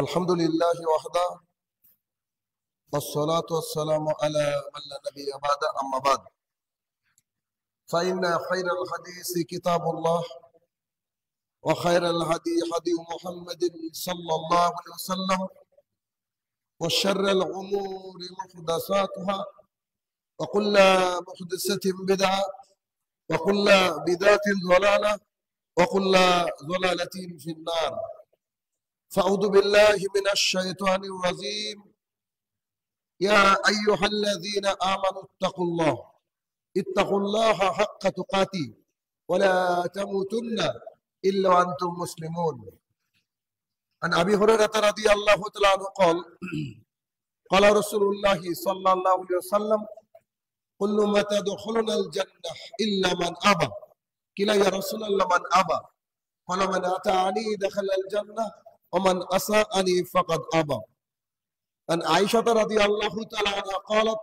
الحمد لله وحده والصلاة والسلام على من لا نبي بعد أما بعد فإن خير الحديث كتاب الله وخير الهدي هدي محمد صلى الله عليه وسلم وشر الأمور محدثاتها وكل محدثة بدعة وكل بدعة ضلالة وكل ضلالة في النار فأعوذ بالله من الشيطان الرجيم يا أيها الذين آمنوا اتقوا الله حق تقاته ولا تموتن إلا وأنتم مسلمون. عن أبي هريرة رضي الله تعالى عنه قال رسول الله صلى الله عليه وسلم كل ما تدخلون الجنة إلا من أبى قيل يا رسول الله من أبى قال من أطاعني دخل الجنة ومن أساءني فقد أبى. عن عائشة رضي الله تعالى عنها قالت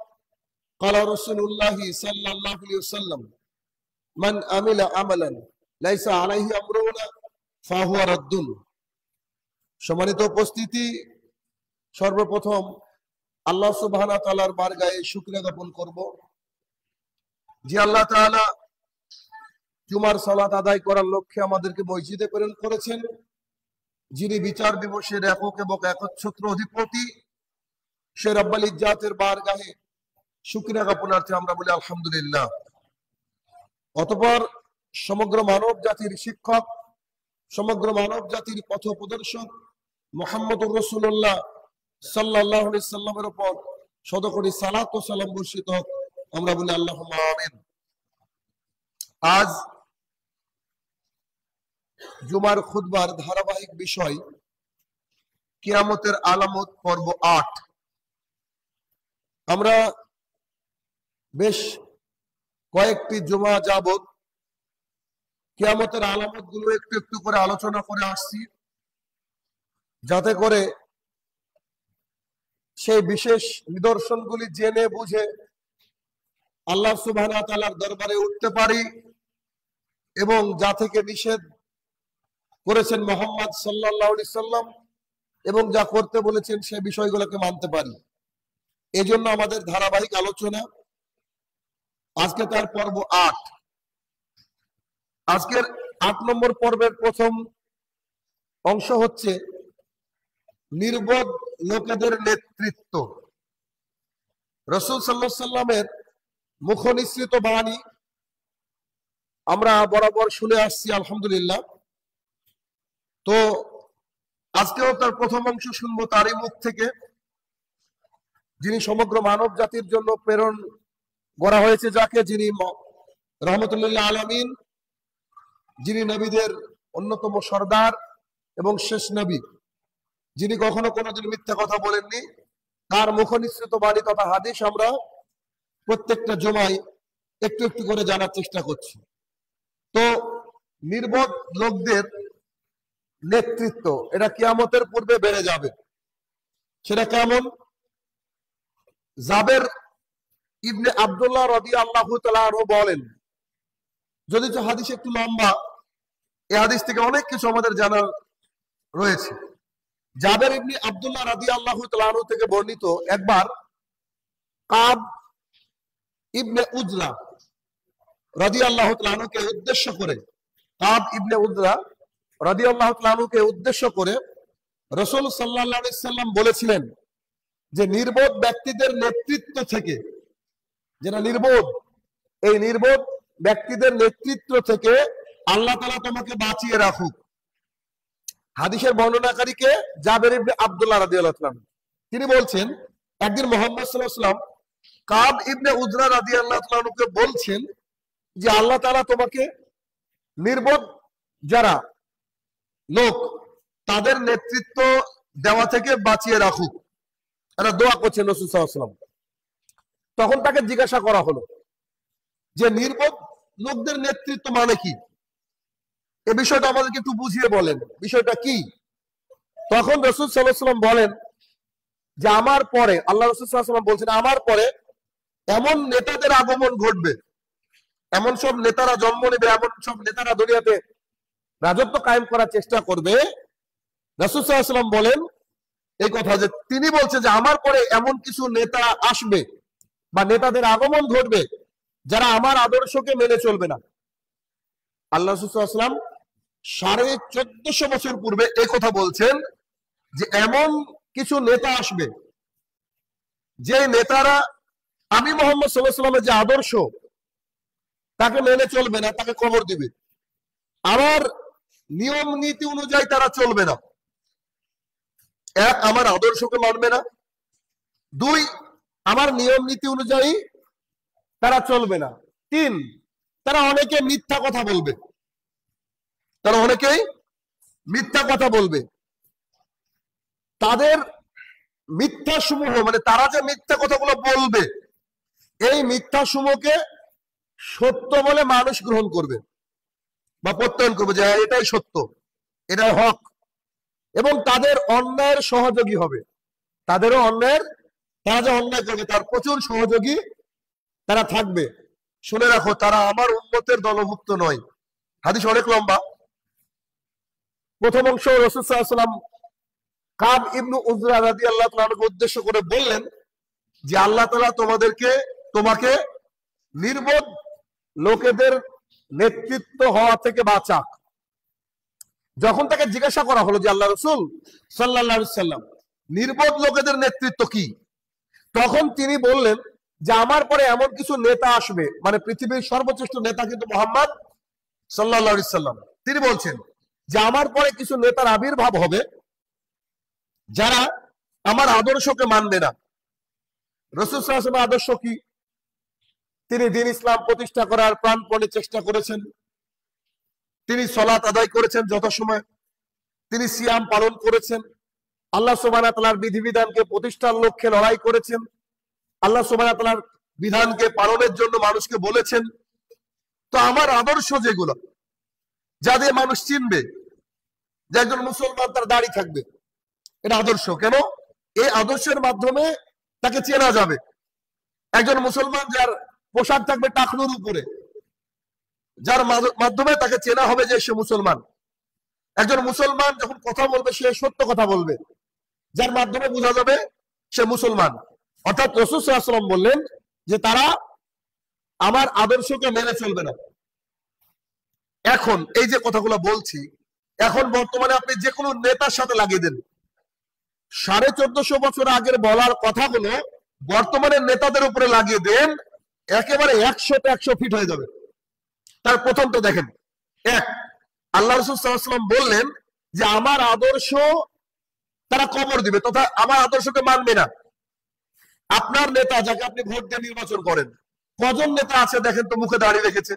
قال رسول الله صلى الله عليه وسلم من عمل عملا ليس عليه أمرنا فهو رد. সম্মানিত উপস্থিতি, সর্বপ্রথম আল্লাহ সুবহানাহু ওয়া তাআলার বারগাহে শুকরিয়া জ্ঞাপন করব যে আল্লাহ তাআলা জুমার সালাত আদায় করার লক্ষ্যে আমাদেরকে মসজিদে প্রেরণ করেছেন, যিনি বিচার দিবসের একক এবং একচ্ছত্র অধিপতি, সে রব্বুল ইজ্জাতের বারগাহে শুকরিয়া জ্ঞাপনার্থে আমরা বলি আলহামদুলিল্লাহ। অতঃপর সমগ্র মানব জাতির শিক্ষক, সমগ্র মানব জাতির পথ প্রদর্শক মুহাম্মদুর রাসূলুল্লাহ সাল্লাল্লাহু আলাইহি সাল্লামের উপর শতকোটি সালাত ও সালাম বর্ষিত হোক, আমরা বলি আল্লাহুম্মা আমিন। আজ জুমার খুতবার ধারাবাহিক বিষয় কিয়ামতের আলামত পর্ব ৮। আমরা বেশ কয়েকটি জুমা যাবত কিয়ামতের আলামত গুলো একটু একটু করে আলোচনা করে আসছি, যাতে করে সেই বিশেষ নিদর্শনগুলি জেনে বুঝে আল্লাহ সুবহানাহু ওয়া তাআলার দরবারে উঠতে পারি এবং যা থেকে নিষেধ করেছেন মুহাম্মদ সাল্লাল্লাহু আলাইহি সাল্লাম এবং যা করতে বলেছেন সেই বিষয়গুলোকে মানতে পারি। এই জন্য আমাদের ধারাবাহিক আলোচনা। আজকে তার পর্ব ৮। আজকের ৮ নম্বর পর্বের প্রথম অংশ হচ্ছে নির্বোধ লোকেদের নেতৃত্ব। রাসূল সাল্লাল্লাহু আলাইহি সাল্লামের মুখনিসৃত বাণী আমরা বরাবর শুনে আসছি আলহামদুলিল্লাহ। তো আজকেও তার প্রথম অংশ শুনবো তারই মুখ থেকে, যিনি সমগ্র মানব জাতির জন্য প্রেরণ করা হয়েছে, যাকে যিনি রহমতুল্লাহ আলামিন, যিনি নবীদের অন্যতম সর্দার এবং শেষ নবী, যিনি কখনো কোনোদিন মিথ্যা কথা বলেননি, তার মুখনিসৃত বাণী তথা হাদিস আমরা প্রত্যেকটা জমায় একটু একটু করে জানার চেষ্টা করছি। তো নির্বোধ লোকদের নেতৃত্ব এটা কিয়ামতের পূর্বে বেড়ে যাবে। সেটা কেমন? জাবের ইবনে আব্দুল্লাহ রাদিয়াল্লাহু তাআলা আনহু বলেন, যদি তো হাদিস একটু লম্বা, এই হাদিস থেকে অনেক কিছু আমাদের জানার রয়েছে। জাবের ইবনে আব্দুল্লাহ রাদিয়াল্লাহু তাআলা আনহু থেকে বর্ণিত, একবার কাব ইবনে উজরা রাদিয়াল্লাহু তাআলা আনহুকে উদ্দেশ্য করে, কাব ইবনে উজরা রাদিয়াল্লাহু তাআলা আনহুকে উদ্দেশ্য করে রাসূল সাল্লাল্লাহু আলাইহি সাল্লাম বলেছিলেন যে নির্বোধ ব্যক্তিদের নেতৃত্ব থেকে, যারা নির্বোধ, এই নির্বোধ ব্যক্তিদের নেতৃত্ব থেকে আল্লাহ তাআলা তোমাকে বাঁচিয়ে রাখুক। হাদিসের বর্ণনাকারীকে জাবের ইবনে আব্দুল্লাহ রাদিয়াল্লাহু তাআলা, তিনি বলছেন একদিন মুহাম্মদ সাল্লাল্লাহু আলাইহি ওয়াসাল্লাম কাব ইবনে উজরা রাদিয়াল্লাহু তাআলাকে বলছেন যে আল্লাহ তাআলা তোমাকে নির্বোধ যারা লোক তাদের নেতৃত্ব দেওয়া থেকে বাঁচিয়ে রাখুক। এটা দোয়া করছেন রাসূল সাল্লাল্লাহু আলাইহি ওয়াসাল্লাম। তখন তাকে জিজ্ঞাসা করা হলো যে নির্বোধ লোকদের নেতৃত্ব মানে কি, এ বিষয়টা আমাদেরকে একটু বুঝিয়ে বলেন, বিষয়টা কি? তখন রাসূল সাল্লাল্লাহু আলাইহি ওয়াসাল্লাম বলেন যে আমার পরে, আল্লাহ রাসূল সাল্লাল্লাহু আলাইহি ওয়াসাল্লাম বলছেন, আমার পরে এমন নেতাদের আগমন ঘটবে, এমন সব নেতারা জন্ম নেবে, এমন সব নেতারা দুনিয়াতে রাজত্ব কায়েম করার চেষ্টা করবে। রাসূল সাল্লাল্লাহু আলাইহি ওয়াসাল্লাম বলেন এই কথা যে তিনি বলছে যে আমার পরে এমন কিছু নেতা আসবে বা নেতাদের আগমন ঘটবে যারা আমার আদর্শকে মেনে চলবে না। আল্লাহ রাসূল সাল্লাল্লাহু আলাইহি ওয়াসাল্লাম 1450 বছর পূর্বে এই কথা বলছেন যে এমন কিছু নেতা আসবে যে নেতারা আমি মুহাম্মদ সাল্লাল্লাহু আলাইহি ওয়াসাল্লামের যে আদর্শ তাকে মেনে চলবে না, তাকে কবর দিবে। আমার নিয়ম নীতি অনুযায়ী তারা চলবে না। এক, আমার আদর্শকে মানবে না। দুই, আমার নিয়ম নীতি অনুযায়ী তারা চলবে না। তিন, তারা অনেকে মিথ্যা কথা বলবে। তারা অনেকেই মিথ্যা কথা বলবে। তাদের মিথ্যা সমূহ মানে তারা যে মিথ্যা কথাগুলো বলবে এই মিথ্যা সমূহকে সত্য বলে মানুষ গ্রহণ করবে বা প্রত্যয়ন করবে যে এটাই সত্য, এটাই হক, এবং তাদের অন্যায়ের সহযোগী হবে। তাদেরও অন্যায়ের, তারা যে অন্যায় করবে তার প্রচুর সহযোগী তারা থাকবে। শুনে রাখো, তারা আমার উম্মতের দলভুক্ত নয়। হাদিস অনেক লম্বা। প্রথম অংশ রাসূল সাল্লাল্লাহু আলাইহি ওয়াসাল্লাম কাব ইবনে উজরা রাদিয়াল্লাহু তাআলাকে উদ্দেশ্য করে বললেন যে আল্লাহ তাআলা তোমাকে নির্বোধ লোকেদের নেতৃত্ব হওয়া থেকে বাঁচাক। যখন তাকে জিজ্ঞাসা করা হলো যে আল্লাহ রাসূল সাল্লাল্লাহু আলাইহি ওয়াসাল্লাম নির্বোধ লোকেদের নেতৃত্ব কি, তখন তিনি বললেন যে আমার পরে এমন কিছু নেতা আসবে, মানে পৃথিবীর সর্বশ্রেষ্ঠ নেতা কিন্তু মুহাম্মদ সাল্লাল্লাহু আলাইহি ওয়াসাল্লাম। তিনি বলছেন যে আমার পরে কিছু নেতার আবির্ভাব হবে যারা আমার আদর্শকে মানবে না। রাসূল সাল্লাল্লাহু আলাইহি ওয়াসাল্লামের আদর্শ কি? তিনি দ্বীন ইসলাম প্রতিষ্ঠা করার প্রাণপণে চেষ্টা করেছেন। তিনি সালাত আদায় করেছেন যথাসময়ে, তিনি সিয়াম পালন করেছেন, আল্লাহ সুবহানাহু ওয়া তাআলার বিধিবিধানকে প্রতিষ্ঠার লক্ষ্যে লড়াই করেছেন, আল্লাহ সুবহানাহু ওয়া তাআলার বিধানকে পালনের জন্য মানুষকে বলেছেন। তো আমার আদর্শ যেগুলো যাদের মানুষ চিনবে যে একজন মুসলমান তার দাড়ি থাকবে, এটা আদর্শ। কেন? এই আদর্শের মাধ্যমে তাকে চেনা যাবে। একজন মুসলমান যার পোশাক থাকবে টাকনুর উপরে, যার মাধ্যমে তাকে চেনা হবে যে সে মুসলমান। একজন মুসলমান যখন কথা বলবে সে সত্য কথা বলবে, যার মাধ্যমে বোঝা যাবে সে মুসলমান। অর্থাৎ রাসূল সাল্লাল্লাহু আলাইহি ওয়াসাল্লাম বললেন যে তারা আমার আদর্শকে মেনে চলবে না। এখন এই যে কথাগুলো বলছি, এখন বর্তমানে আপনি যে কোনো নেতার সাথে লাগিয়ে দেন, 1450 বছর আগের বলার কথাগুলো বর্তমানের নেতাদের উপরে লাগিয়ে দেন, একেবারে 100তে 100 ফিট হয়ে যাবে। তার প্রথমটা দেখেন। এক, আল্লাহ রাসূল সাল্লাল্লাহু আলাইহি ওয়াসাল্লাম বললেন যে আমার আদর্শ তারা কবর দিবে, তথা আমার আদর্শকে মানবে না। আপনার নেতা যাকে আপনি ভোট দিয়ে নির্বাচন করেন, কজন নেতা আছে দেখেন তো মুখে দাড়ি রেখেছে?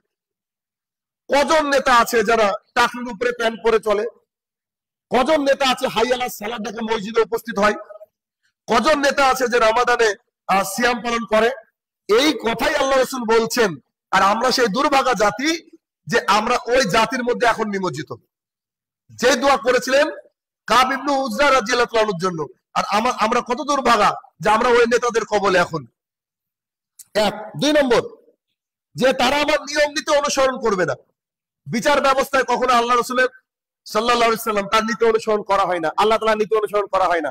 কজন নেতা আছে যারা টাকনুর উপরে প্যান্ট পরে চলে? কজন নেতা আছে হাই আলাস সালাত ডাকে মসজিদে উপস্থিত হয়? কজন নেতা আছে যে রমাদানে সিয়াম পালন করে? এই কথাই আল্লাহ রাসূল বলছেন। আর আমরা সেই দুর্ভাগা জাতি যে আমরা ওই জাতির মধ্যে এখন নিমজ্জিত। যে দোয়া করেছিলেন কাব ইবনে উজরা রাদিয়াল্লাহু তাআলার জন্য, আর আমরা কত দুর্ভাগা যে আমরা ওই নেতাদের কবলে এখন। এক। দুই নম্বর, যে তারা আমার নিয়ম নীতি অনুসরণ করবে না। বিচার ব্যবস্থায় কখনো আল্লাহ রাসূলের সাল্লাল্লাহু আলাইহি ওয়াসাল্লাম তার নীতি অনুসরণ করা হয় না, আল্লাহ তাআলার নীতি অনুসরণ করা হয় না।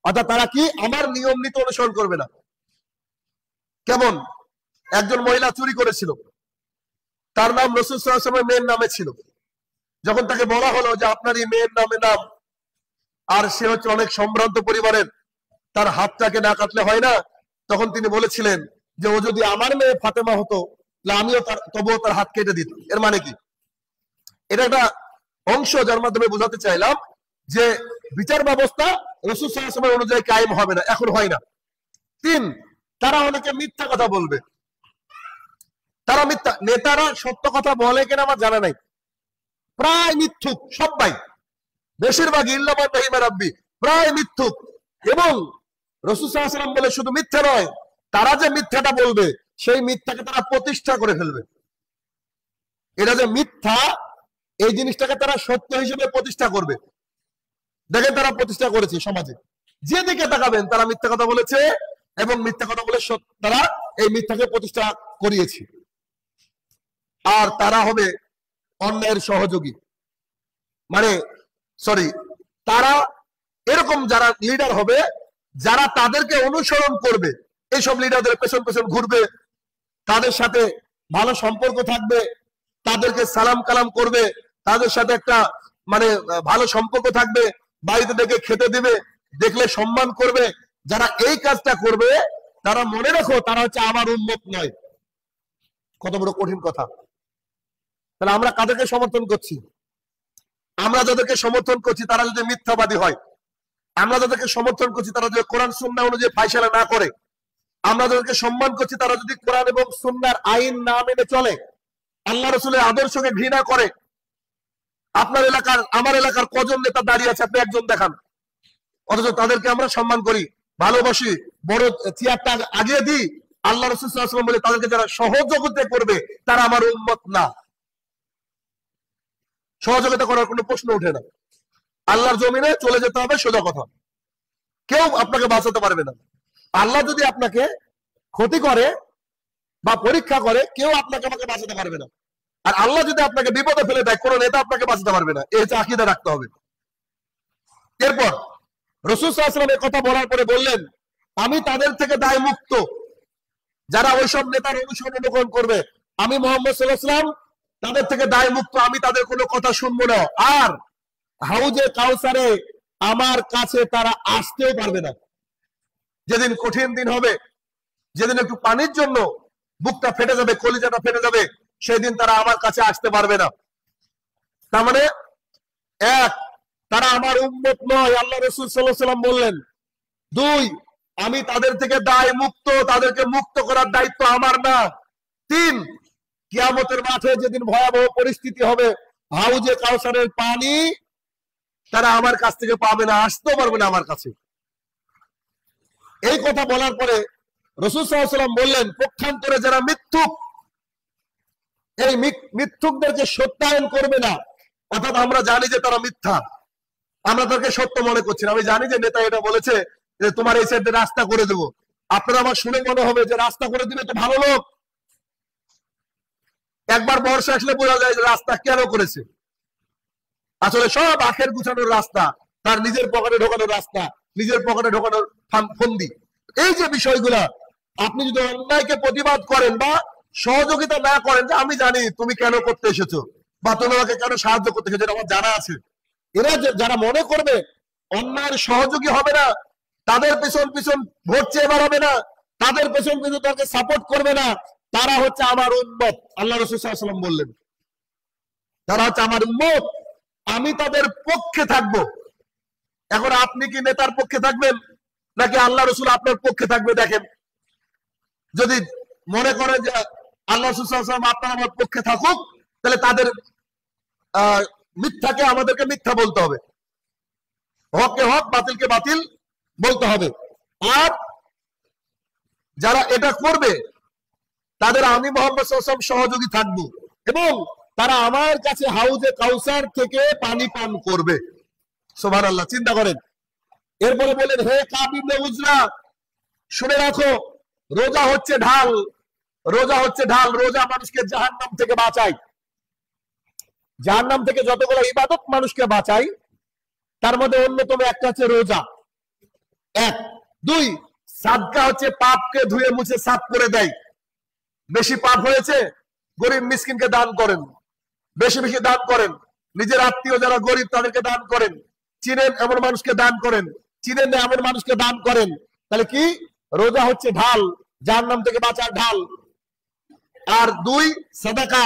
অর্থাৎ তারা কি আমার নিয়ম নীতি অনুসরণ করবে না। কেমন? একজন মহিলা চুরি করেছিল, তার নাম রাসূল সাল্লাল্লাহু আলাইহি ওয়াসাল্লামের মেয়ের নামে ছিল। যখন তাকে বলা হলো যে আপনার এই মেয়ের নামে নাম, আর সে হচ্ছে অনেক সম্ভ্রান্ত পরিবারের, তার হাতটাকে না কাটলে হয় না, তখন তিনি বলেছিলেন যে ও যদি আমার মেয়ে ফাতেমা হতো তাহলে আমিও তবুও তার হাত কেটে দিতাম। এর মানে কি? এটা একটা অংশ যার মাধ্যমে বোঝাতে চাইলাম যে বিচার ব্যবস্থা রাসূল সাল্লাল্লাহু আলাইহি ওয়াসাল্লাম অনুযায়ী কায়েম হবে না, এখন হয় না। তিন, তারা অনেকে মিথ্যা কথা বলবে। তারা মিথ্যা, নেতারা সত্য কথা বলে কিনা আমার জানা নাই, প্রায় মিথ্যুক সবাই, বেশিরভাগ ইল্লা মান রাহিমা রাব্বি, প্রায় মিথ্যুক। এবং রাসূল সাল্লাল্লাহু আলাইহি ওয়াসাল্লাম বলে শুধু মিথ্যা নয়, তারা যে মিথ্যাটা বলবে সেই মিথ্যাকে তারা প্রতিষ্ঠা করে ফেলবে। এটা যে মিথ্যা এই জিনিসটাকে তারা সত্য হিসেবে প্রতিষ্ঠা করবে। দেখেন তারা প্রতিষ্ঠা করেছে সমাজে, যেদিকে তাকাবেন তারা মিথ্যা কথা বলেছে এবং মিথ্যা কথা বলে তারা এই মিথ্যাকে প্রতিষ্ঠা করিয়েছে। আর তারা হবে অন্যায়ের সহযোগী, মানে তারা এরকম যারা লিডার হবে, যারা তাদেরকে অনুসরণ করবে, এইসব লিডারদের পেছন পেছন ঘুরবে, তাদের সাথে ভালো সম্পর্ক থাকবে, তাদেরকে সালাম কালাম করবে, তাদের সাথে একটা মানে ভালো সম্পর্ক থাকবে, বাড়িতে ডেকে খেতে দিবে, দেখলে সম্মান করবে, যারা এই কাজটা করবে তারা মনে রাখো তারা হচ্ছে আমার উম্মত নয়। কত বড় কঠিন কথা। তাহলে আমরা কাদেরকে সমর্থন করছি? আমরা যাদেরকে সমর্থন করছি তারা যদি মিথ্যাবাদী হয়, আমরা যাদেরকে সমর্থন করছি তারা যদি কোরআন সুন্নাহ অনুযায়ী ফায়সালা না করে, আমরা যাদেরকে সম্মান করছি তারা যদি কোরআন এবং সুন্নাহর আইন না মেনে চলে, আল্লাহ রাসূলের আদর্শকে ঘৃণা করে। আপনার এলাকার আমার এলাকার কজন নেতা দাঁড়িয়ে আছে, আপনি একজন দেখান, অথচ তাদেরকে আমরা সম্মান করি, ভালোবাসি, বড় চেয়ারটা আগিয়ে দিই। আল্লাহ রাসূল সাল্লাল্লাহু আলাইহি ওয়াসাল্লাম বলে তাদেরকে যারা সহযোগিতা করবে তারা আমার উম্মত না। সহযোগিতা করার কোনো প্রশ্ন ওঠে না। আল্লাহর জমিনে চলে যেতে হবে, সোজা কথা। কেউ আপনাকে বাঁচাতে পারবে না। আল্লাহ যদি আপনাকে ক্ষতি করে বা পরীক্ষা করে, কেউ আপনাকে আমাকে বাঁচাতে পারবে না। আর আল্লাহ যদি আপনাকে বিপদে ফেলে দেয়, কোন নেতা আপনাকে বাঁচাতে পারবে না। এই হচ্ছে আকীদা রাখতে হবে। এরপর রাসূল সাল্লাল্লাহু আলাইহি ওয়াসাল্লাম এই কথা বলার পরে বললেন, আমি তাদের থেকে দায় মুক্ত যারা ওইসব নেতার অনুসরণ করবে। আমি মুহাম্মদ সাল্লাল্লাহু আলাইহি ওয়াসাল্লাম তাদের থেকে দায় মুক্ত, আমি তাদের কোনো কথা শুনবো না। আর হাউজে কাউসারে আমার কাছে তারা আসতেও পারবে না। যেদিন কঠিন দিন হবে, যেদিন একটু পানির জন্য বুকটা ফেটে যাবে, কলিজাটা ফেটে যাবে, সেদিন তারা আমার কাছে আসতে পারবে না। তার মানে এক, তারা আমার উম্মত নয়, আল্লাহ রাসূল সাল্লাল্লাহু আলাইহি ওয়াসাল্লাম বললেন। দুই, আমি তাদের থেকে দায় মুক্ত, তাদেরকে মুক্ত করার দায়িত্ব আমার না। তিন, কিয়ামতের মাঠে যেদিন ভয়াবহ পরিস্থিতি হবে, হাউজে কাউসারের পানি তারা আমার কাছ থেকে পাবে না, আসতেও পারবে না আমার কাছে। এই কথা বলার পরে রাসূল সাল্লাল্লাহু আলাইহি ওয়াসাল্লাম বললেন, পক্ষান্তরে যারা মিথ্যুক, এই মিথ্যুকদেরকে সত্যায়ন করবে না, অর্থাৎ আমরা জানি যে তারা মিথ্যা, আমরা তাদেরকে সত্য মনে করছি না। আমি জানি যে নেতা এটা বলেছে যে তোমার এই সাইডে রাস্তা করে দেবো, আপনারা আমার শুনে মনে হবে যে রাস্তা করে দিবে তো ভালো লোক। একবার বর্ষা আসলে বোঝা যায় যে রাস্তা কেন করেছে। আসলে সব আখের গুছানোর রাস্তা, তার নিজের পকেটে ঢোকানোর রাস্তা, নিজের পকেটে ঢোকানোর ফন্দি। এই যে বিষয়গুলা, আপনি যদি অন্যায়কে প্রতিবাদ করেন বা সহযোগিতা না করেন, যে আমি জানি তুমি কেন করতে এসেছো বা তুমি আমাকে কেন সাহায্য করতে এসেছো, আমার জানা আছে। এরা যারা মনে করবে অন্যায়ের সহযোগী হবে না, তাদের পেছন পেছন ভোট চেয়ে বেড়াবে না, তাদের পেছন পেছন তাকে সাপোর্ট করবে না, তারা হচ্ছে আমার উম্মত। আল্লাহ রাসূল সাল্লাল্লাহু আলাইহি ওয়াসাল্লাম বললেন, তারা হচ্ছে আমার উম্মত, আমি তাদের পক্ষে থাকব। এখন আপনি কি নেতার পক্ষে থাকবেন নাকি আল্লাহ রাসূল আপনার পক্ষে থাকবে? দেখেন, যদি মনে করেন যে আল্লাহ রাসূল সাল্লাল্লাহু আলাইহি ওয়াসাল্লাম আপনার আমার পক্ষে থাকুক, তাহলে তাদের মিথ্যাকে আমাদেরকে মিথ্যা বলতে হবে, হককে হক, বাতিলকে বাতিল বলতে হবে। আর যারা এটা করবে তাদের আমি মুহাম্মদ সাল্লাল্লাহু আলাইহি ওয়াসাল্লাম সহযোগী থাকবো, এবং তারা আমার কাছে হাউজে কাউসার থেকে পানি পান করবে। সুবহানাল্লাহ, চিন্তা করেন। এরপরে বলেন, হে কাব ইবনে উজরা, শুনে রাখো, রোজা হচ্ছে ঢাল, রোজা হচ্ছে ঢাল। রোজা মানুষকে জাহান্নাম থেকে বাঁচায়। জাহান্নাম থেকে যতগুলো ইবাদত মানুষকে বাঁচায়, তার মধ্যে অন্যতম একটা হচ্ছে রোজা। এক। দুই, সাদকা হচ্ছে পাপকে ধুয়ে মুছে সাফ করে দেয়। বেশি পাপ হয়েছে, গরিব মিসকিনকে দান করেন, বেশি বেশি দান করেন, নিজের আত্মীয় যারা গরিব তাদেরকে দান করেন, চিনেন এমন মানুষকে দান করেন, চিনেন না এমন মানুষকে দান করেন। তাহলে কি? রোজা হচ্ছে ঢাল, জাহান্নাম থেকে বাঁচার ঢাল। আর দুই, সাদাকা,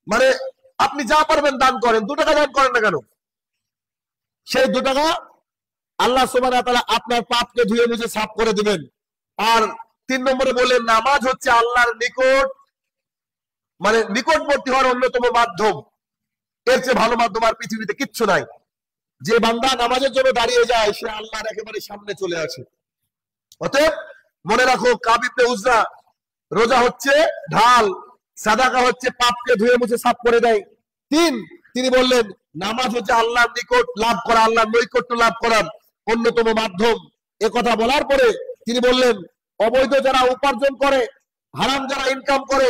মানে আপনি যা পারবেন দান করেন। 2 টাকা দান করেন না কেন, সেই 2 টাকা আল্লাহ সুবহানাহু ওয়া তাআলা আপনার পাপকে ধুয়ে মুছে সাফ করে দিবেন। আর 3 নম্বরে বললেন, নামাজ হচ্ছে আল্লাহর নিকট, মানে নিকটবর্তী হওয়ার অন্যতম মাধ্যম। এর চেয়ে ভালো মাধ্যম আর পৃথিবীতে কিচ্ছু নাই। যে বান্দা নামাজের জন্য দাঁড়িয়ে যায়, সে আল্লাহর একেবারে সামনে চলে আসে। অতএব মনে রাখো, কাব ইবনে উজরা, রোজা হচ্ছে ঢাল, সাদাকা হচ্ছে পাপকে ধুয়ে মুছে সাফ করে দেয়। 3, তিনি বললেন, নামাজ হচ্ছে আল্লাহর নিকট লাভ করা, আল্লাহর নৈকট্য লাভ করার অন্যতম মাধ্যম। এ কথা বলার পরে তিনি বললেন, অবৈধ যারা উপার্জন করে, হারাম যারা ইনকাম করে,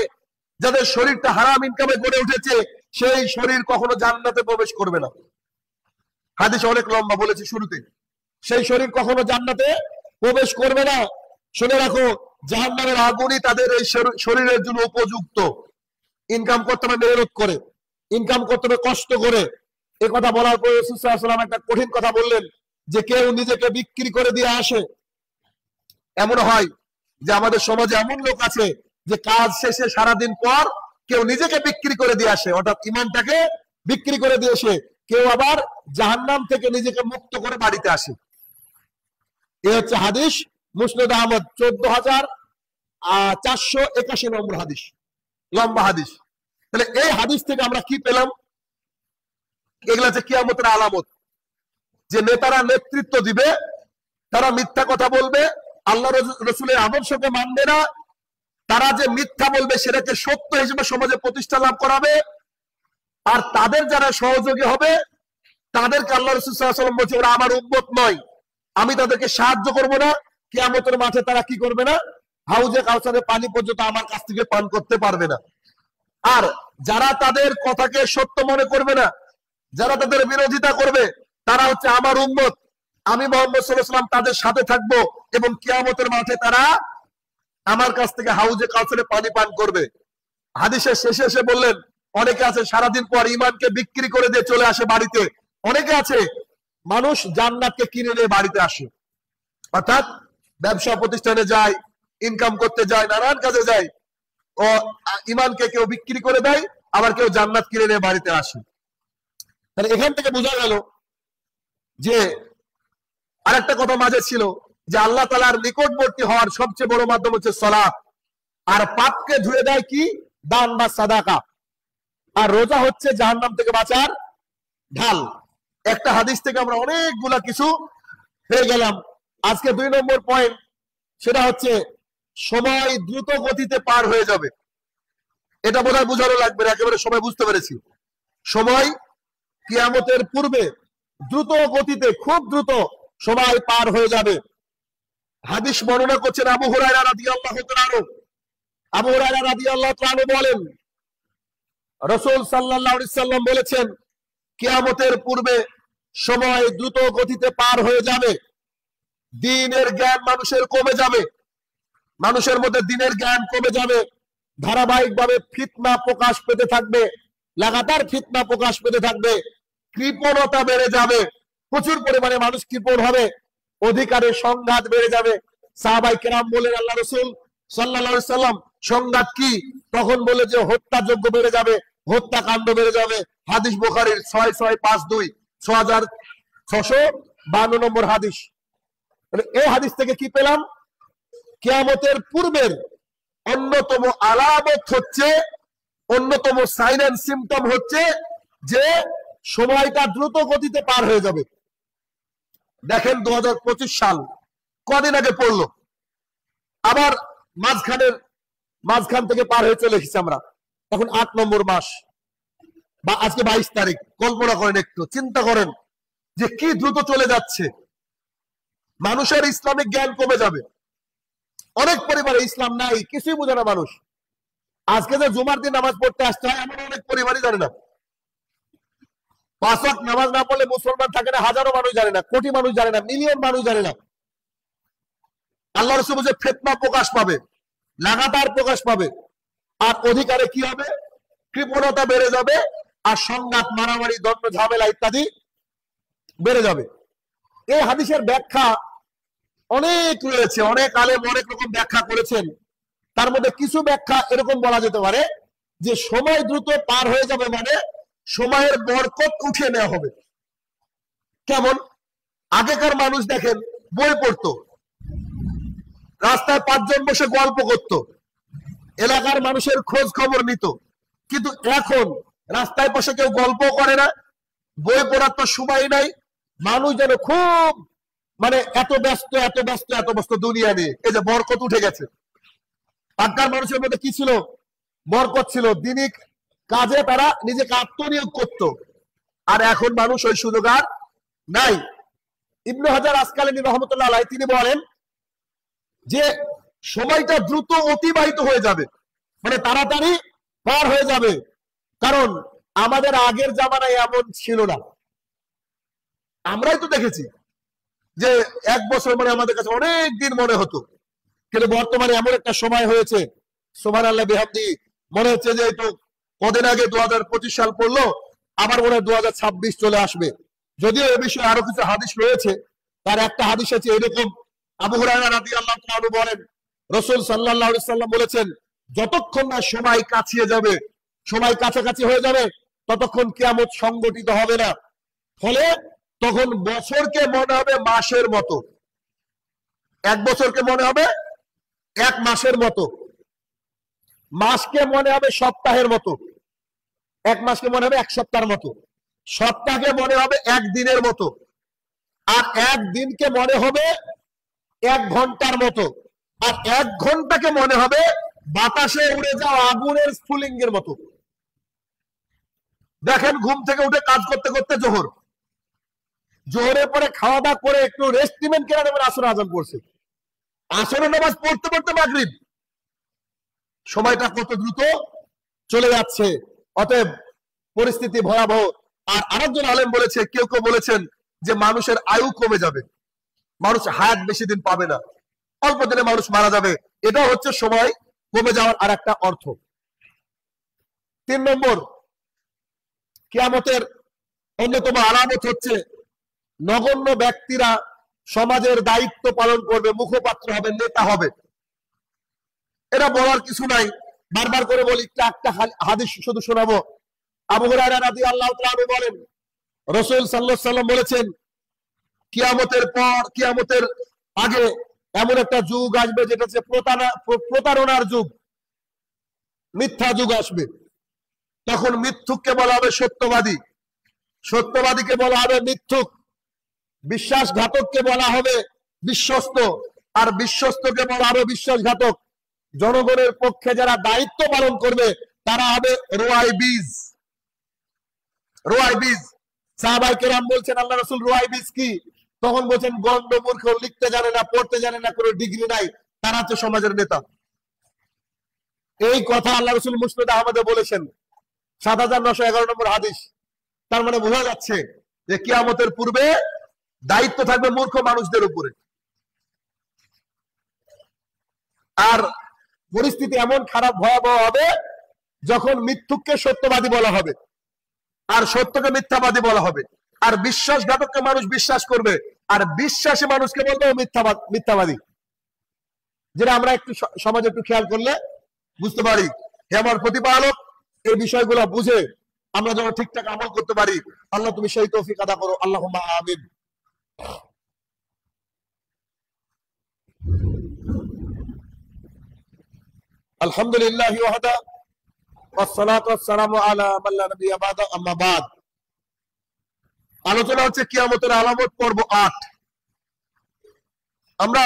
যাদের শরীরটা হারাম ইনকামে গড়ে উঠেছে, সেই শরীর কখনো জান্নাতে প্রবেশ করবে না। হাদিস অনেক লম্বা, বলেছি শুরুতে। সেই শরীর কখনো জান্নাতে প্রবেশ করবে না। শুনে রাখো, জাহান্নামের আগুনই তাদের এই শরীরের জন্য উপযুক্ত। ইনকাম করতে হবে মেহনত করে, ইনকাম করতে হবে কষ্ট করে। এ কথা বলার পরে রাসূল সাল্লাল্লাহু আলাইহি ওয়াসাল্লাম একটা কঠিন কথা বললেন, যে কেউ নিজেকে বিক্রি করে দিয়ে আসে। এমন হয় যে আমাদের সমাজে এমন লোক আছে যে কাজ শেষে সারাদিন পর কেউ নিজেকে বিক্রি করে দিয়ে আসে, অর্থাৎ ইমানটাকে বিক্রি করে দিয়ে আসে। কেউ আবার জাহান্নাম থেকে নিজেকে মুক্ত করে বাড়িতে আসে। এ হচ্ছে হাদিস, মুসনাদ আহমদ 14,481 নম্বর হাদিস, লম্বা হাদিস। তাহলে এই হাদিস থেকে আমরা কি পেলাম? এগুলো হচ্ছে কিয়ামতের আলামত, যে নেতারা নেতৃত্ব দিবে, তারা মিথ্যা কথা বলবে, আল্লাহ রসুলের আদর্শকে মানবে না, তারা যে মিথ্যা বলবে সেটাকে সত্য হিসেবে সমাজে প্রতিষ্ঠা লাভ করাবে। আর তাদের যারা সহযোগী হবে তাদেরকে আল্লাহ রাসূল সাল্লাল্লাহু আলাইহি ওয়াসাল্লাম বলছে ওরা আমার উম্মত নয়, আমি তাদেরকে সাহায্য করব না। কিয়ামতের মাঠে তারা কি করবে না? হাউজে কাউসারের পানি পর্যন্ত আমার কাছ থেকে পান করতে পারবে না। আর যারা তাদের কথাকে সত্য মনে করবে না, যারা তাদের বিরোধিতা করবে, তারা হচ্ছে আমার উম্মত, আমি মুহাম্মদ সাল্লাল্লাহু আলাইহি ওয়াসাল্লাম তাদের সাথে থাকবো, এবং কিয়ামতের মাঠে তারা আমার কাছ থেকে হাউজে কাউসারে পানি পান করবে। হাদিসের শেষে এসে বললেন, অনেকে আছে সারাদিন পর ইমানকে বিক্রি করে দিয়ে চলে আসে বাড়িতে, অনেকে আছে মানুষ জান্নাতকে কিনে নিয়ে বাড়িতে আসে, অর্থাৎ ব্যবসা প্রতিষ্ঠানে যায়, ইনকাম করতে যায়, নানান কাজে যায়, ও ইমানকে কেউ বিক্রি করে দেয়, আবার কেউ জান্নাত কিনে নিয়ে বাড়িতে আসে। তাহলে এখান থেকে বোঝা গেল যে আরেকটা কথা মাঝে ছিল, যে আল্লাহ তাআলার নিকটবর্তী হওয়ার সবচেয়ে বড় মাধ্যম হচ্ছে সালাত, আর পাপকে ধুয়ে দেয় কি? দান বা সাদাকা। আর রোজা হচ্ছে জাহান্নাম থেকে বাঁচার ঢাল। একটা হাদিস থেকে আমরা অনেকগুলা কিছু পেয়ে গেলাম। আজকে 2 নম্বর পয়েন্ট, সেটা হচ্ছে সময় দ্রুত গতিতে পার হয়ে যাবে। এটা বোধহয় বোঝানো লাগবে না, একেবারে সবাই বুঝতে পেরেছি। সময় কিয়ামতের পূর্বে দ্রুত গতিতে, খুব দ্রুত সময় পার হয়ে যাবে। হাদিস বর্ণনা করছেন আবু হুরায়রা রাদিয়াল্লাহু তাআলা। আবু হুরায়রা রাদিয়াল্লাহু তাআলা বলেন, রাসূল সাল্লাল্লাহু আলাইহি সাল্লাম বলেছেন, কিয়ামতের পূর্বে সময় দ্রুত গতিতে পার হয়ে যাবে, দ্বীনের জ্ঞান মানুষের কমে যাবে, মানুষের মধ্যে দ্বীনের জ্ঞান কমে যাবে, ধারাবাহিকভাবে ফিতনা প্রকাশ পেতে থাকবে, লাগাতার ফিতনা প্রকাশ পেতে থাকবে, কৃপণতা বেড়ে যাবে, প্রচুর পরিমাণে মানুষ কৃপণ হবে, অধিকারের সংঘাত বেড়ে যাবে। সাহাবায়ে কেরাম বলেন, আল্লাহ রাসূল সাল্লাল্লাহু আলাইহি সাল্লাম সংঘাত কি? তখন বলে যে হত্যাযজ্ঞ বেড়ে যাবে, হত্যাকাণ্ড বেড়ে যাবে। হাদিস বুখারীর 6652, 6652 নম্বর হাদিস। এই হাদিস থেকে কি পেলাম? কিয়ামতের পূর্বের অন্যতম আলামত হচ্ছে, অন্যতম সাইন এন্ড সিম্পটম হচ্ছে যে সময়টা দ্রুত গতিতে পার হয়ে যাবে। দেখেন 2025 সাল কদিন আগে পড়লো, আবার মাঝখান থেকে পার হয়ে চলে এসেছি আমরা, এখন 8 নম্বর মাস, বা আজকে 22 তারিখ। কল্পনা করেন, একটু চিন্তা করেন যে কি দ্রুত চলে যাচ্ছে। মানুষের ইসলামিক জ্ঞান কমে যাবে, অনেক পরিবারে ইসলাম নাই, কিছুই বোঝে না মানুষ। আজকে যে জুমার দিন নামাজ পড়তে আসতে হয়, এমন অনেক পরিবারই জানে না। 5 ওয়াক্ত নামাজ না পড়লে মুসলমান থাকে না, হাজারো মানুষ জানে না, কোটি মানুষ জানে না, মিলিয়ন মানুষ জানে না। আল্লাহ রাসূল বলেছে ফিতনা প্রকাশ পাবে, লাগাতার প্রকাশ পাবে, আর অধিকারে কি হবে? কৃপণতা বেড়ে যাবে, আর সংঘাত, মারামারি, দ্বন্দ্ব, ঝামেলা ইত্যাদি বেড়ে যাবে। এই হাদিসের ব্যাখ্যা অনেক রয়েছে, অনেক আলেম অনেক রকম ব্যাখ্যা করেছেন। তার মধ্যে কিছু ব্যাখ্যা এরকম বলা যেতে পারে যে সময় দ্রুত পার হয়ে যাবে মানে সময়ের বরকত উঠে নেওয়া হবে। কেমন? আগেকার মানুষ দেখেন বই পড়তো, রাস্তায় 5 জন বসে গল্প করত, এলাকার মানুষের খোঁজ খবর নিত। কিন্তু এখন রাস্তায় বসে কেউ গল্প করে না, বই পড়ার তো সময় নাই। মানুষ যেন খুব এত ব্যস্ত দুনিয়া নিয়ে। এই যে বরকত উঠে গেছে। আগেকার মানুষের মধ্যে কি ছিল? বরকত ছিল, দিনিক কাজে তারা নিজেকে আত্মনিয়োগ করত। আর এখন মানুষ ওই সুযোগ আর নাই। ইবনে হাজার আসকালানী রাহমাতুল্লাহ আলাইহি তিনি বলেন যে সময়টা দ্রুত অতিবাহিত হয়ে যাবে, তাড়াতাড়ি পার হয়ে যাবে। কারণ আমাদের আগের জামানায় এমন ছিল না। আমরাই তো দেখেছি যে 1 বছর মানে আমাদের কাছে অনেক দিন মনে হতো, কিন্তু বর্তমানে এমন একটা সময় হয়েছে সুবহানাল্লাহ বিহামদি, মনে হচ্ছে যে একটু কদিন আগে 2025 সাল পড়লো, আবার মনে হয় 2026 চলে আসবে। যদিও এ বিষয়ে আরো কিছু হাদিস রয়েছে, তার একটা হাদিস আছে এরকম, আবু হুরায়রা রাদিয়াল্লাহু তাআলা আনহু বলেন রাসূল সাল্লাল্লাহু আলাইহি সাল্লাম বলেছেন, যতক্ষণ না সময় কাছিয়ে যাবে, সময় কাছাকাছি হয়ে যাবে, ততক্ষণ কিয়ামত সংগঠিত হবে না। ফলে তখন বছরকে মনে হবে মাসের মতো, 1 বছরকে মনে হবে 1 মাসের মতো, মাসকে মনে হবে সপ্তাহের মতো, 1 মাসকে মনে হবে 1 সপ্তাহের মতো, সপ্তাহকে মনে হবে 1 দিনের মতো, আর 1 দিনকে মনে হবে 1 ঘন্টার মতো, আর 1 ঘন্টাকে মনে হবে বাতাসে উড়ে যাওয়া আগুনের স্ফুলিঙ্গের মতো। দেখেন, ঘুম থেকে উঠে কাজ করতে করতে জোহরের পরে খাওয়া দাওয়া করে একটু রেস্ট নেবেন কেন, নেবেন আসর আজান পড়ছে, আসরের নামাজ পড়তে পড়তে মাগরিব, সময়টা কত দ্রুত চলে যাচ্ছে। অতএব পরিস্থিতি ভয়াবহ। আর আরেকজন আলেম বলেছে, কেউ কেউ বলেছেন যে মানুষের আয়ু কমে যাবে, মানুষ হায়াত বেশি দিন পাবে না, অল্প দিনে মানুষ মারা যাবে। এটাও হচ্ছে সময় কমে যাওয়ার আর একটা অর্থ। 3 নম্বর, কিয়ামতের অন্যতম আলামত হচ্ছে নগণ্য ব্যক্তিরা সমাজের দায়িত্ব পালন করবে, মুখপাত্র হবে, নেতা হবে। এটা বলার কিছু নাই, বারবার করে বলি, একটা হাদিস শুধু শোনাবো। আবু হুরায়রা রাদিয়াল্লাহু তাআলা আনহু বলেন রাসূল সাল্লাল্লাহু আলাইহি সাল্লাম বলেছেন, কিয়ামতের পর, কিয়ামতের আগে এমন একটা যুগ আসবে যেটা হচ্ছে প্রতারণার যুগ, মিথ্যা যুগ আসবে। তখন মিথ্যুককে বলা হবে সত্যবাদী, সত্যবাদীকে বলা হবে মিথ্যুক, বিশ্বাসঘাতককে বলা হবে বিশ্বস্ত, আর বিশ্বস্তকে বলা হবে বিশ্বাসঘাতক। জনগণের পক্ষে যারা দায়িত্ব পালন করবে তারা হবে রোয়াই বীজ। রোয়াই বীজ, সাহাবায়ে কেরাম বলছেন আল্লাহ রাসূল রোয়াই বীজ কি? তখন বলছেন গণ্ড মূর্খ, লিখতে জানে না, পড়তে জানে না, কোনো ডিগ্রি নাই, তারা হচ্ছে সমাজের নেতা। এই কথা আল্লাহ রাসূল মুসনাদ আহমদে বলেছেন, ৭৯১১ নম্বর হাদিস। তার মানে বোঝা যাচ্ছে যে কিয়ামতের পূর্বে দায়িত্ব থাকবে মূর্খ মানুষদের উপরে। আর পরিস্থিতি এমন খারাপ ভয়াবহ হবে যখন মিথ্যুককে সত্যবাদী বলা হবে, আর সত্যকে মিথ্যাবাদী বলা হবে, আর বিশ্বাসঘাতককে মানুষ বিশ্বাস করবে, আর বিশ্বাসী মানুষকে বলবে মিথ্যাবাদী। যেটা আমরা একটু সমাজে একটু খেয়াল করলে বুঝতে পারি। হে আমার প্রতিপালক, এই বিষয়গুলো বুঝে আমরা যেন ঠিকঠাক আমল করতে পারি, আল্লাহ তুমি সেই তৌফিক আদা করো, আল্লাহুম্মা আমিন। আলহামদুলিল্লাহ ওয়াহদা ওয়াসসালাতু ওয়াসসালামু আলা মান লা নাবিয়্যা বা'দা, আম্মা বা'দ। আলোচনা হচ্ছে কিয়ামতের আলামত, পর্ব 8। আমরা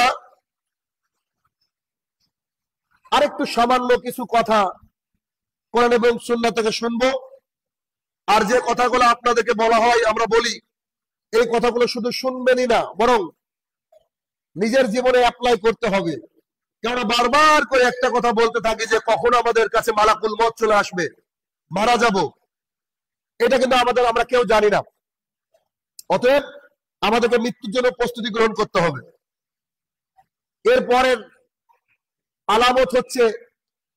আরেকটু সামান্য কিছু কথা কোরআন এবং সুন্নাহ থেকে শুনবো। আর যে কথাগুলো আপনাদেরকে বলা হয়, আমরা বলি, এই কথাগুলো শুধু শুনবেনই না, বরং নিজের জীবনে অ্যাপ্লাই করতে হবে। কারণ বারবার করে একটা কথা বলতে থাকি যে কখন আমাদের কাছে মালাকুল মউত চলে আসবে, মারা যাব, এটা কিন্তু আমরা কেউ জানি না। অতএব আমাদেরকে মৃত্যুর জন্য প্রস্তুতি গ্রহণ করতে হবে। এরপরের আলামত হচ্ছে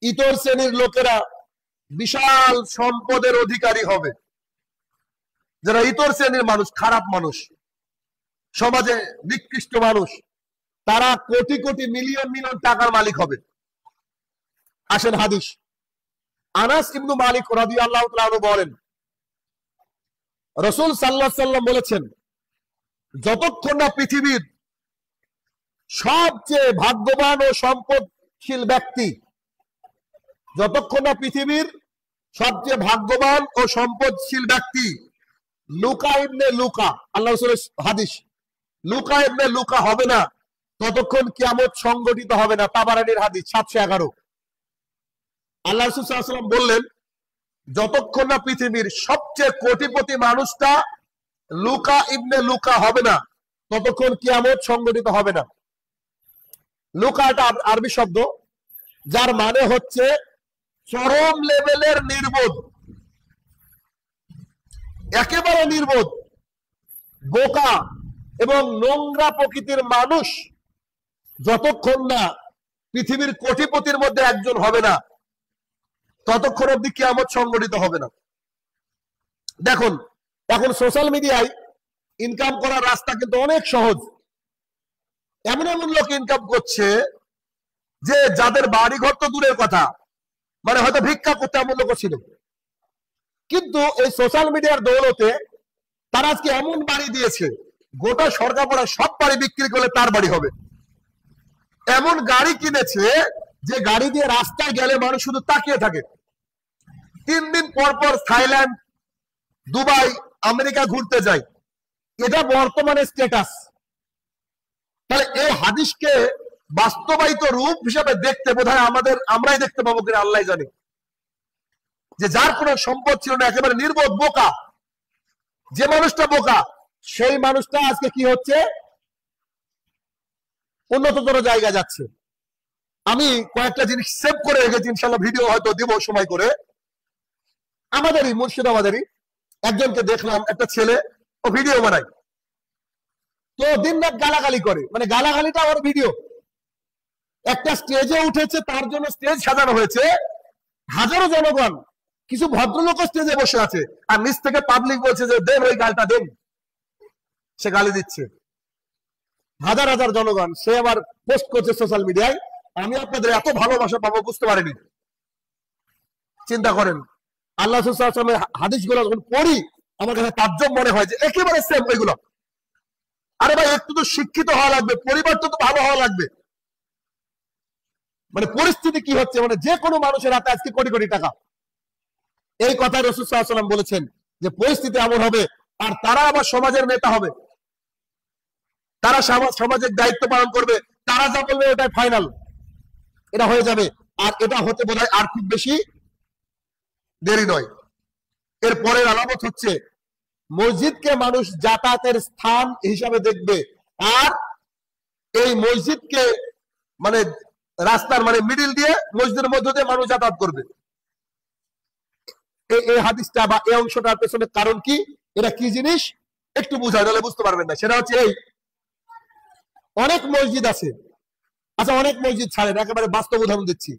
ইতর শ্রেণীর লোকেরা বিশাল সম্পদের অধিকারী হবে। যারা ইতর শ্রেণীর মানুষ, খারাপ মানুষ, সমাজে নিকৃষ্ট মানুষ, তারা কোটি কোটি মিলিয়ন মিলিয়ন টাকার মালিক হবে। আসেন হাদিস। আনাস ইবনু মালিক রাদিয়াল্লাহু তাআলা আনহু বলেন রাসূল সাল্লাল্লাহু আলাইহি সাল্লাম বলেছেন, যতক্ষণ না পৃথিবীর সবচেয়ে ভাগ্যবান ও সম্পদশীল ব্যক্তি, যতক্ষণ না পৃথিবীর সবচেয়ে ভাগ্যবান ও সম্পদশীল ব্যক্তি লুকা ইবনে লুকা, আল্লাহ রাসূলের হাদিস, লুকা ইবনে লুকা হবে না, ততক্ষণ কিয়ামত সংগঠিত হবে না। তাবারানীর হাদিস ৭১১। আল্লাহ রাসূল সাল্লাল্লাহু আলাইহি ওয়াসাল্লাম বললেন, যতক্ষণ না পৃথিবীর সবচেয়ে কোটিপতি মানুষটা লুকা ইবনে লুকা হবে না, ততক্ষণ কিয়ামত সংগঠিত হবে না। লুকা এটা আরবি শব্দ, যার মানে হচ্ছে চরম লেভেলের নির্বোধ, একেবারে নির্বোধ, বোকা, এবং নোংরা প্রকৃতির মানুষ যতক্ষণ না পৃথিবীর কোটিপতির মধ্যে একজন হবে না, ততক্ষণ অব্দি কিয়ামত সংগঠিত হবে না। দেখুন, এখন সোশ্যাল মিডিয়ায় ইনকাম করার রাস্তা কিন্তু অনেক সহজ। এমন এমন লোক ইনকাম করছে যে যাদের বাড়ি ঘর তো দূরের কথা, মানে হয়তো ভিক্ষা করতে এমন লোক ছিল, কিন্তু এই সোশ্যাল মিডিয়ার দৌলতে তারা আজকে এমন বাড়ি দিয়েছে, গোটা সরকার পড়া সব বাড়ি বিক্রি করলে তার বাড়ি হবে। এমন গাড়ি কিনেছে যে গাড়ি দিয়ে রাস্তায় গেলে মানুষ শুধু তাকিয়ে থাকে। 3 দিন পর পর থাইল্যান্ড, দুবাই, আমেরিকা ঘুরতে যায়। এটা বর্তমানে স্ট্যাটাস। তাহলে এই হাদিসকে বাস্তবায়িত রূপ হিসেবে দেখতে বোধহয় আমরাই দেখতে পাবো কিনা আল্লাহ জানে। যে যার কোনো সম্পদ ছিল না, একেবারে নির্বোধ বোকা, যে মানুষটা বোকা, সেই মানুষটা আজকে কি হচ্ছে, উন্নততর জায়গায় যাচ্ছে। আমি কয়েকটা জিনিস সেভ করে রেখেছি, ইনশাল্লাহ ভিডিও হয়তো দিব সময় করে। আমাদেরই মুর্শিদাবাদেরই একজনকে দেখলাম, একটা ছেলে, ও ভিডিও বানায়, তো দিন রাত গালাগালি করে, মানে গালাগালিটা ওর ভিডিও। একটা স্টেজে উঠেছে, তার জন্য স্টেজ সাজানো হয়েছে, হাজারো জনগণ, কিছু ভদ্রলোক স্টেজে বসে আছে, আর নিচ থেকে পাবলিক বলছে যে দেন ওই গালটা দেন। সে গালি দিচ্ছে, হাজার হাজার জনগণ। সে আবার পোস্ট করছে সোশ্যাল মিডিয়ায়, আমি আপনাদের এত ভালোবাসা পাবো বুঝতে পারিনি। চিন্তা করেন, আল্লাহ রাসূল সাল্লাল্লাহু আলাইহি ওয়াসাল্লামের হাদিসগুলো যখন পড়ি, আমার কাছে তাজ্জব মনে হয় যে একেবারে সেম ওইগুলো। আরে ভাই, একটু তো শিক্ষিত হওয়া লাগবে, পরিবার তো ভালো হওয়া লাগবে। মানে পরিস্থিতি কি হচ্ছে, মানে যে কোনো মানুষের হাতে আজকে কোটি কোটি টাকা। এই কথা রাসূল সাল্লাল্লাহু আলাইহি ওয়াসাল্লাম বলেছেন যে পরিস্থিতি এমন হবে, আর তারা আবার সমাজের নেতা হবে, তারা সমাজের দায়িত্ব পালন করবে, তারা যা বলবে ওটাই ফাইনাল, এটা হয়ে যাবে। আর এটা হতে বোধহয় আর খুব বেশি দেরি নয়। এর পরের আলামত হচ্ছে মসজিদকে মানুষ যাতায়াতের স্থান হিসাবে দেখবে, আর এই মসজিদকে মানে রাস্তার মানে মিডিল দিয়ে মসজিদের মধ্য দিয়ে মানুষ যাতায়াত করবে। এই হাদিসটা বা এই অংশটার পেছনে কারণ কি, এটা কি জিনিস একটু বুঝায়, তাহলে বুঝতে পারবেন না। সেটা হচ্ছে এই, অনেক মসজিদ আছে, আচ্ছা অনেক মসজিদ ছাড়েন, একেবারে বাস্তব উদাহরণ দিচ্ছি।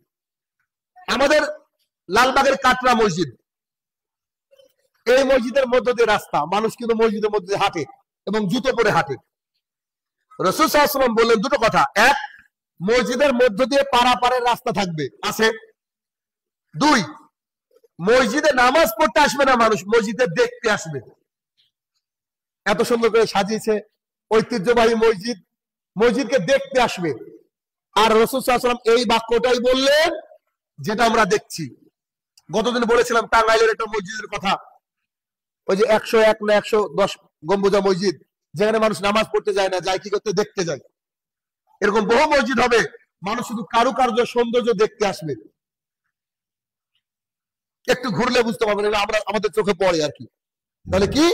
আমাদের লালবাগের কাটরা মসজিদ, এই মসজিদের মধ্য দিয়ে রাস্তা, মানুষ কিন্তু মসজিদের মধ্যে দিয়ে হাঁটে এবং জুতো পরে হাঁটে। রাসূল সাল্লাল্লাহু আলাইহি ওয়াসাল্লাম বললেন দুটো কথা, এক, মসজিদের মধ্য দিয়ে পারাপারের রাস্তা থাকবে, আছে। 2, মসজিদে নামাজ পড়তে আসবে না মানুষ, মসজিদে দেখতে আসবে। এত সুন্দর করে সাজিয়েছে ঐতিহ্যবাহী মসজিদ, মসজিদকে দেখতে আসবে। আর রাসূল সাল্লাল্লাহু আলাইহি ওয়াসাল্লাম এই বাক্যটাই বললেন যেটা আমরা দেখছি। গতদিন বলেছিলাম টাঙ্গাইলের একটা মসজিদের কথা, ওই যে 101 না 110 গম্বুজা মসজিদ, যেখানে মানুষ নামাজ পড়তে যায় না, যায় কি করতে, দেখতে যায়। এরকম বহু মসজিদ হবে, মানুষ শুধু কারুকার্য সৌন্দর্য দেখতে আসবে। একটু ঘুরলে বুঝতে পারবেন, আমরা আমাদের চোখে পড়ে আর কি। তাহলে কি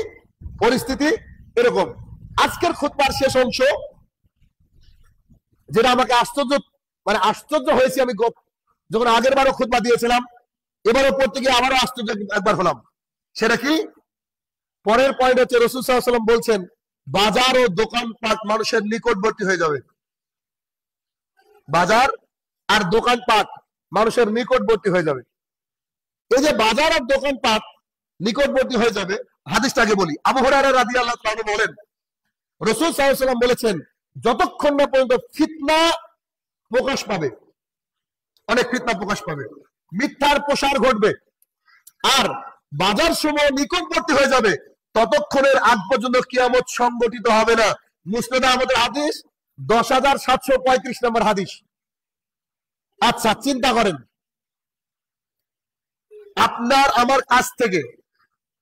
পরিস্থিতি এরকম। আজকের খুতবার শেষ অংশ, যেটা আমাকে আশ্চর্য হয়েছে, আমি যখন আগের বারও খুতবা দিয়েছিলাম, এবারও পড়তে গিয়ে আবারও আশ্চর্য একবার হলাম। সেটা কি, পরের পয়েন্ট হচ্ছে রাসূল সাল্লাল্লাহু আলাইহি ওয়াসাল্লাম বলছেন বাজার ও দোকানপাট মানুষের নিকটবর্তী হয়ে যাবে। বাজার আর দোকানপাট মানুষের নিকটবর্তী হয়ে যাবে। এই যে বাজার আর দোকানপাট নিকটবর্তী হয়ে যাবে, হাদিসটাকে বলি। আবু হুরায়রা রাদিয়াল্লাহু তাআলা বলেন রাসূল সাল্লাল্লাহু আলাইহি ওয়াসাল্লাম বলেছেন, যতক্ষণ না পর্যন্ত ফিতনা প্রকাশ পাবে, অনেক ফিতনা প্রকাশ পাবে, মিথ্যার প্রসার ঘটবে, আর বাজার সমূহ নিকটবর্তী হয়ে যাবে, ততক্ষণের আগ পর্যন্ত কিয়ামত সংগঠিত হবে না। মুসনাদে আহমদের হাদিস 10,735 নম্বর হাদিস। আচ্ছা চিন্তা করেন, আপনার আমার কাছ থেকে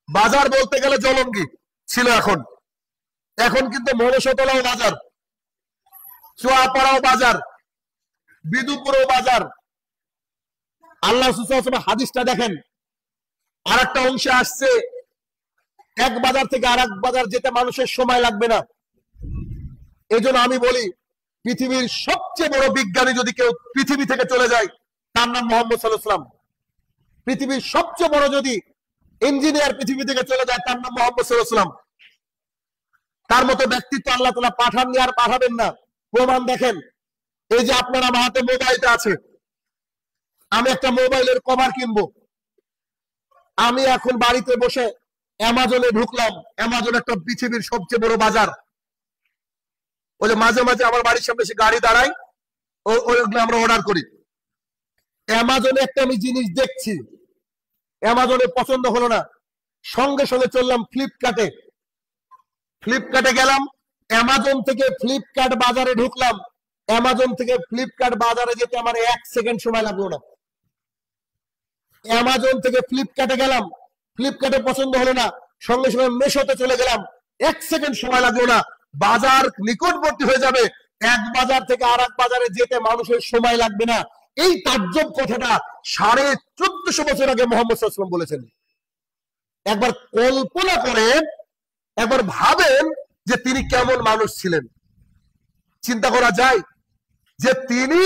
বাজার বলতে গেলে জলঙ্গি ছিল, এখন কিন্তু মনসতলাও বাজার, চুয়াপাড়াও বাজার, বিদুপুরও বাজার। আল্লাহ রাসূল সাল্লাল্লাহু আলাইহি ওয়াসাল্লাম হাদিসটা দেখেন, আর একটা অংশে আসছে এক বাজার থেকে আর এক বাজার যেতে মানুষের সময় লাগবে না। এই জন্য আমি বলি, পৃথিবীর সবচেয়ে বড় বিজ্ঞানী যদি কেউ পৃথিবী থেকে চলে যায়, তার নাম মুহাম্মদ সাল্লাল্লাহু আলাইহি ওয়াসাল্লাম। পৃথিবীর সবচেয়ে বড় যদি ইঞ্জিনিয়ার পৃথিবী থেকে চলে যায়, তার নাম মুহাম্মদ সাল্লাল্লাহু আলাইহি ওয়াসাল্লাম। তার মতো ব্যক্তিত্ব আল্লাহ তাআলা পাঠাননি আর পাঠাবেন না। প্রমাণ দেখেন, এই যে আপনার আমার হাতে মোবাইলটা আছে, আমি একটা মোবাইলের কভার কিনবো, আমি এখন বাড়িতে বসে অ্যামাজনে ঢুকলাম। অ্যামাজন একটা পৃথিবীর সবচেয়ে বড় বাজার। ওই যে মাঝে মাঝে আমার বাড়ির সামনে এসে গাড়ি দাঁড়ায়, ওইগুলো আমরা অর্ডার করি। অ্যামাজনে একটা আমি জিনিস দেখছি, অ্যামাজনে পছন্দ হলো না, সঙ্গে সঙ্গে চললাম ফ্লিপকার্টে। ফ্লিপকার্টে গেলাম, অ্যামাজন থেকে ফ্লিপকার্ট বাজারে ঢুকলাম। অ্যামাজন থেকে ফ্লিপকার্ট বাজারে যেতে আমার 1 সেকেন্ড সময় লাগলো না। অ্যামাজন থেকে ফ্লিপকার্টে গেলাম, ফ্লিপকার্টে পছন্দ হলো না, সঙ্গে সঙ্গে মেশোতে চলে গেলাম, 1 সেকেন্ড সময় লাগলো না। বাজার নিকটবর্তী হয়ে যাবে, এক বাজার থেকে আর এক বাজারে যেতে মানুষের সময় লাগবে না। এই তাজ্জব কথাটা 1450 বছর আগে মুহাম্মদ সাল্লাল্লাহু আলাইহি ওয়াসাল্লাম বলেছেন। একবার কল্পনা করেন, একবার ভাবেন যে তিনি কেমন মানুষ ছিলেন। চিন্তা করা যায় যে তিনি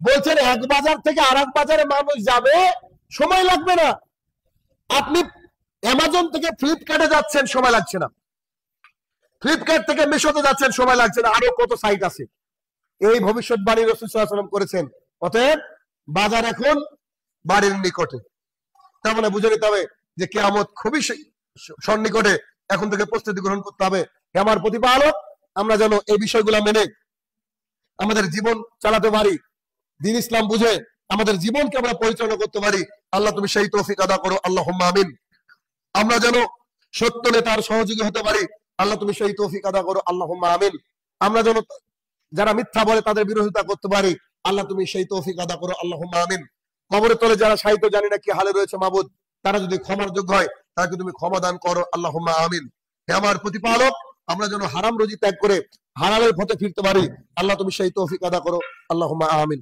বলছেন এক বাজার থেকে আর এক বাজারে মানুষ যাবে, সময় লাগবে না। আপনি অ্যামাজন থেকে ফ্লিপকার্টে যাচ্ছেন, সময় লাগছে না। ফ্লিপকার্ট থেকে মিশোতে যাচ্ছেন, সময় লাগছে না। আরো কত সাইট আছে। এই ভবিষ্যৎবাণী রাসূল সাল্লাল্লাহু আলাইহি ওয়াসাল্লাম করেছেন। অতএব বাজার এখন বাড়ির নিকটে। তার মানে বুঝে নিতে হবে যে কিয়ামত খুবই সন্নিকটে, এখন থেকে প্রস্তুতি গ্রহণ করতে হবে। আমার প্রতিপালক আমরা যেন এই বিষয়গুলো মেনে আমাদের জীবন চালাতে পারি, দ্বীন ইসলাম বুঝে আমাদের জীবনকে আমরা পরিচালনা করতে পারি। আল্লাহ তুমি সেই তৌফিক আদা করো, আল্লাহুম্মা আমিন। আমরা যেন সত্য নেতার সহযোগী হতে পারি, আল্লাহ তুমি সেই তৌফিক আদা করো, আল্লাহুম্মা আমিন। আমরা যেন যারা মিথ্যা বলে তাদের বিরোধিতা করতে পারি, আল্লাহ তুমি সেই তৌফিক আদা করো, আল্লাহুম্মা আমিন। কবরের তলে যারা সাহিত্য জানি না কি হালে রয়েছে মাবুদ, তারা যদি ক্ষমার যোগ্য হয় তাকে তুমি ক্ষমা দান করো, আল্লাহুম্মা আমিন। হে আমার প্রতিপালক, আমরা যেন হারাম রুজি ত্যাগ করে হালালের পথে ফিরতে পারি, আল্লাহ তুমি সেই তৌফিক আদা করো, আল্লাহুম্মা আমিন।